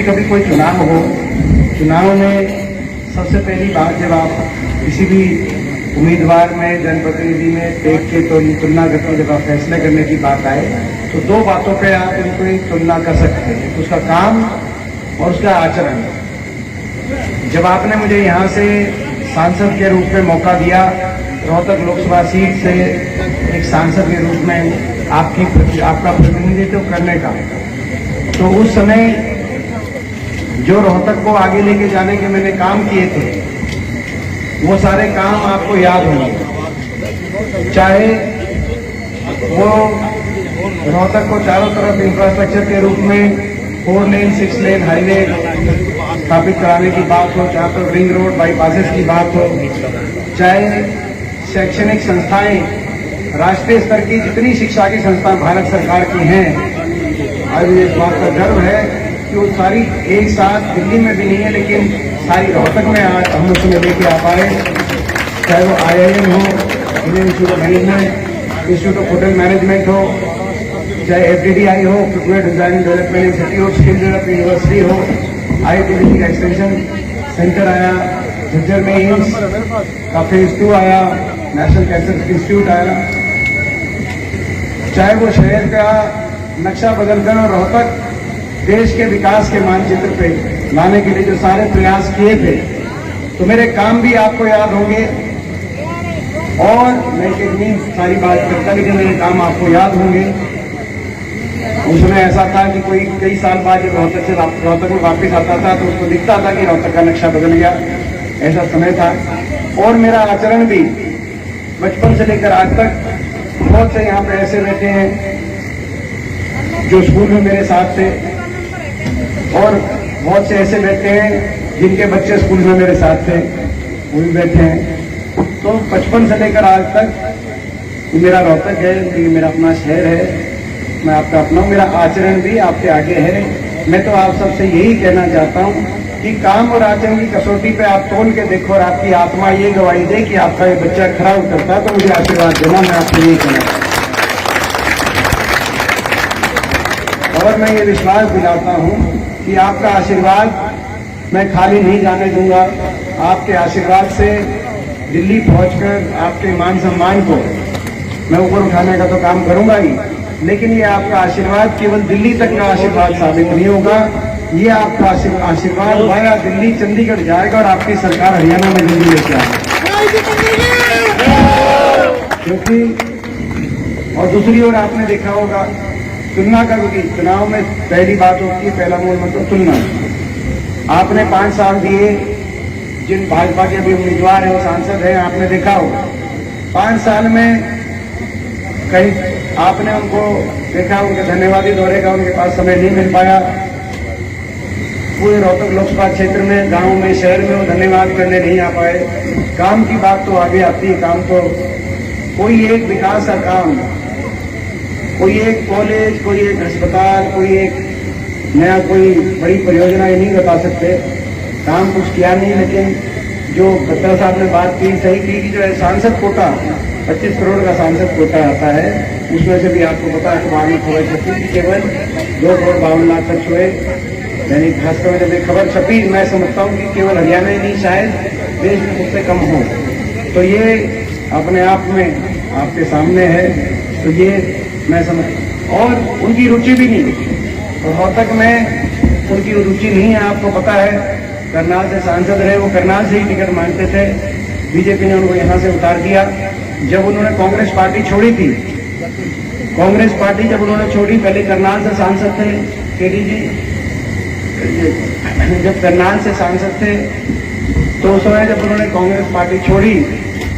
भी कभी कोई चुनाव हो, चुनाव में सबसे पहली बात जब आप किसी भी उम्मीदवार में, जनप्रतिनिधि में देख के तो तुलना करके जब आप फैसले करने की बात आए तो दो बातों पे आप इनको तुलना कर सकते हैं, उसका काम और उसका आचरण। जब आपने मुझे यहाँ से सांसद के रूप में मौका दिया, रोहतक लोकसभा सीट से एक सांसद के रूप में आपका प्रतिनिधित्व करने का, तो उस समय जो रोहतक को आगे लेके जाने के मैंने काम किए थे वो सारे काम आपको याद होंगे। चाहे वो रोहतक को चारों तरफ इंफ्रास्ट्रक्चर के रूप में 4 लेन 6 लेन हाईवे स्थापित कराने की बात हो, चाहे तो रिंग रोड बाईपासेस की बात हो, चाहे शैक्षणिक संस्थाएं राष्ट्रीय स्तर की जितनी शिक्षा की संस्थाएं भारत सरकार की हैं, आज मुझे इस बात का गर्व है कि वो सारी एक साथ दिल्ली में भी नहीं है लेकिन सारी रोहतक में आज हम उसमें लेके आ पाए। चाहे वो IIM हो, Indian institute of management, institute of hotel management हो, चाहे FDDI हो, prepare design and development institute, skill development university हो, IIT दिल्ली का एक्सटेंशन सेंटर आया, झज्जर में एम्स का फेज 2 आया, नेशनल कैंसर इंस्टीट्यूट आया, चाहे वो शहर का नक्शा बदलकर और रोहतक देश के विकास के मानचित्र पे लाने के लिए जो सारे प्रयास किए थे, तो मेरे काम भी आपको याद होंगे। और मैं कितनी सारी बात करता लेकिन मेरे काम आपको याद होंगे। उसमें ऐसा था कि कोई कई साल बाद जब रोहतक में वापस आता था तो उसको दिखता था कि रोहतक का नक्शा बदल गया, ऐसा समय था। और मेरा आचरण भी बचपन से लेकर आज तक, बहुत से यहाँ पे ऐसे बैठे हैं जो स्कूल में मेरे साथ थे और बहुत से ऐसे बैठे हैं जिनके बच्चे स्कूल में मेरे साथ थे, वो भी बैठे हैं। तो बचपन से लेकर आज तक मेरा रोहतक है, ये मेरा अपना शहर है, मैं आपका अपना हूँ, मेरा आचरण भी आपके आगे है। मैं तो आप सबसे यही कहना चाहता हूँ कि काम और आचरण की कसौटी पे आप तोल के देखो और आपकी आत्मा ये गवाही दे कि आपका ये बच्चा खरा उतरता है, तो मुझे आशीर्वाद देना, मैं आपसे यही कहना चाहता हूँ। और मैं ये विश्वास दिलाता हूँ कि आपका आशीर्वाद मैं खाली नहीं जाने दूंगा। आपके आशीर्वाद से दिल्ली पहुंचकर आपके मान सम्मान को मैं ऊपर उठाने का तो काम करूंगा ही, लेकिन ये आपका आशीर्वाद केवल दिल्ली तक का आशीर्वाद साबित नहीं होगा, ये आपका आशीर्वाद वाया दिल्ली चंडीगढ़ जाएगा और आपकी सरकार हरियाणा में दिल्ली लेके आएगी। क्योंकि और दूसरी ओर आपने देखा होगा तुलना का, क्योंकि चुनाव में पहली बात होती है, पहला मूल मतलब तुलना। आपने 5 साल दिए, जिन भाजपा के अभी उम्मीदवार हैं, सांसद हैं, आपने देखा होगा 5 साल में कहीं आपने उनको देखा, उनके धन्यवादी दौरे का उनके पास समय नहीं मिल पाया। पूरे रोहतक लोकसभा क्षेत्र में, गांव में, शहर में वो धन्यवाद करने नहीं आ पाए। काम की बात तो आगे आती है, काम तो कोई एक विकास का काम, कोई एक कॉलेज, कोई एक अस्पताल, कोई एक नया कोई बड़ी परियोजना ये नहीं बता सकते, काम कुछ किया नहीं। लेकिन जो खट्टर साहब ने बात की, सही की कि जो है सांसद कोटा 25 करोड़ का सांसद कोटा आता है, उसमें से भी आपको पता है अखबार में खबर छपी कि केवल 2 करोड़ 52 लाख खर्च हुए। दैनिक भास्कर में जब एक खबर छपी, मैं समझता हूँ कि केवल हरियाणा ही नहीं, शायद देश में सबसे कम हो। तो ये अपने आप में आपके सामने है, तो ये मैं समझ, और उनकी रुचि भी नहीं, रोहतक में उनकी रुचि नहीं है। आपको पता है करनाल से सांसद रहे, वो करनाल से ही टिकट मांगते थे, बीजेपी ने उनको यहाँ से उतार दिया। जब उन्होंने कांग्रेस पार्टी छोड़ी थी, कांग्रेस पार्टी जब उन्होंने छोड़ी, पहले करनाल से सांसद थे केडी जी, जब करनाल से सांसद थे तो उस समय जब उन्होंने कांग्रेस पार्टी छोड़ी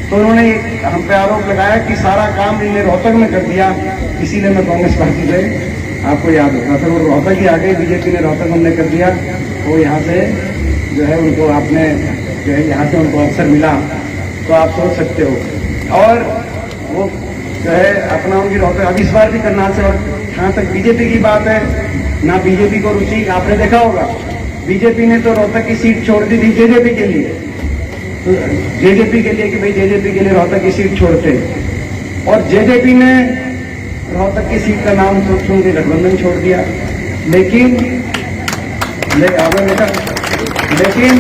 तो उन्होंने हम पे आरोप लगाया कि सारा काम इन्होंने रोहतक में कर दिया, इसीलिए मैं कांग्रेस पार्टी से, आपको याद होगा, फिर वो रोहतक ही आ गई, बीजेपी ने रोहतक हमने कर दिया, वो यहाँ से जो है उनको आपने जो है यहाँ से उनको अवसर मिला, तो आप सोच सकते हो। और वो जो है अपना उनकी रोहतक, अब इस बार भी करनाल से, और जहाँ तक बीजेपी की बात है, ना बीजेपी को रुचि, आपने देखा होगा बीजेपी ने तो रोहतक की सीट छोड़ दी थी जेजेपी के लिए, तो जेजेपी के लिए कि भाई जेजेपी के लिए रोहतक की सीट छोड़ते, और जेजेपी ने रोहतक की सीट का नाम सुन के गठबंधन छोड़ दिया। लेकिन लेकिन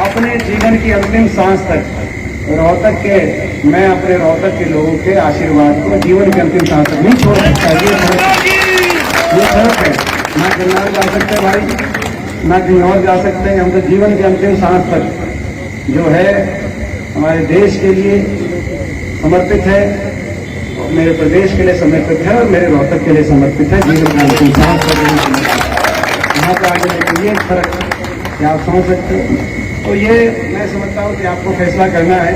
अपने जीवन की अंतिम सांस तक रोहतक के मैं अपने रोहतक के लोगों के आशीर्वाद को जीवन के अंतिम सांस तक नहीं छोड़ सकता। ये फर्क है। ना जन्नत जा सकते भाई, ना कहीं और जा सकते हैं। हम तो जीवन के अंतिम सांस तक जो है हमारे देश के लिए समर्पित है, मेरे प्रदेश के लिए समर्पित है और मेरे रोहतक के लिए समर्पित है। जीवन का अंतिम सांस तक यहाँ पे आगे लेकिन ये फर्क क्या आप समझ सकते हो। तो ये मैं समझता हूँ कि आपको फैसला करना है